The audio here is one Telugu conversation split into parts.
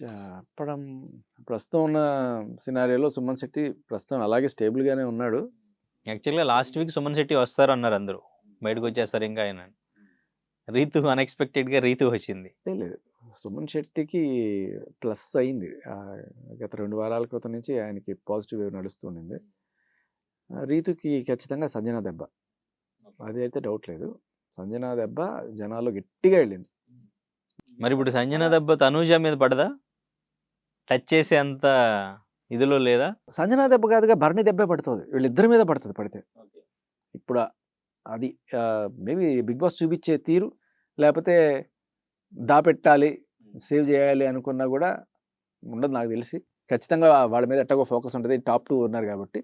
చెప్పడం ప్రస్తుతం ఉన్న సినారియోలో సుమన్ శెట్టి ప్రస్తుతం అలాగే స్టేబుల్గానే ఉన్నాడు. యాక్చువల్గా లాస్ట్ వీక్ సుమన్ శెట్టి వస్తారు అన్నారు అందరూ, బయటకు వచ్చేస్తారు ఇంకా ఆయన. రీతు అన్ఎక్స్పెక్టెడ్గా రీతు వచ్చింది. లేదు సుమన్ శెట్టికి ప్లస్ అయింది. గత 2 వారాల క్రితం నుంచి ఆయనకి పాజిటివ్ వేవ్ నడుస్తుండింది. రీతుకి ఖచ్చితంగా సంజన దెబ్బ, అది అయితే డౌట్ లేదు. సంజన దెబ్బ జనాల్లో గట్టిగా వెళ్ళింది. మరి ఇప్పుడు సంజన దెబ్బ తనూజ మీద పడదా? టచ్ చేసే అంత ఇదిలో లేదా? సంజన దెబ్బ కాదుగా, భరణి దెబ్బే పడుతుంది, వీళ్ళిద్దరి మీద పడుతుంది పడితే. ఇప్పుడు అది మేబీ బిగ్ బాస్ చూపించే తీరు, లేకపోతే దాపెట్టాలి సేవ్ చేయాలి అనుకున్నా కూడా ఉండదు నాకు తెలిసి. ఖచ్చితంగా వాళ్ళ మీద ఎట్టగో ఫోకస్ ఉంటుంది, టాప్ 2 ఉన్నారు కాబట్టి.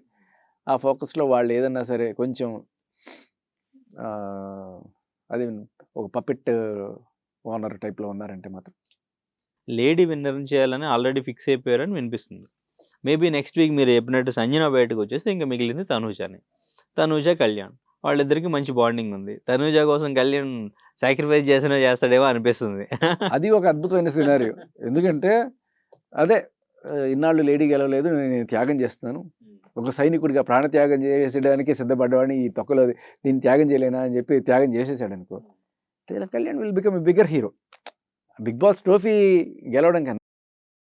ఆ ఫోకస్లో వాళ్ళు ఏదన్నా సరే కొంచెం అది ఒక పప్పెట్ ఓనర్ టైప్లో ఉన్నారంటే మాత్రం లేడీ విన్నర్ చేయాలని ఆల్రెడీ ఫిక్స్ అయిపోయారని వినిపిస్తుంది. మేబీ నెక్స్ట్ వీక్ మీరు చెప్పినట్టు సంజన బయటకు వచ్చేస్తే ఇంకా మిగిలింది తనూజాని. తనూజ, కళ్యాణ్ వాళ్ళిద్దరికి మంచి బాండింగ్ ఉంది. తనూజ కోసం కళ్యాణ్ సాక్రిఫైస్ చేస్తాడేమో అనిపిస్తుంది. అది ఒక అద్భుతమైన సినారియో. ఎందుకంటే అదే ఇన్నాళ్ళు లేడీ గెలవలేదు, నేను త్యాగం చేస్తున్నాను, ఒక సైనికుడిగా ప్రాణత్యాగం చేసేయడానికి సిద్ధపడ్డవాడిని, ఈ తొక్కలో దీన్ని త్యాగం చేయలేనా అని చెప్పి త్యాగం చేసేసాడు అనుకో. Kalyan will become a bigger hero. Bigg Boss trophy గెలవడం కన్నా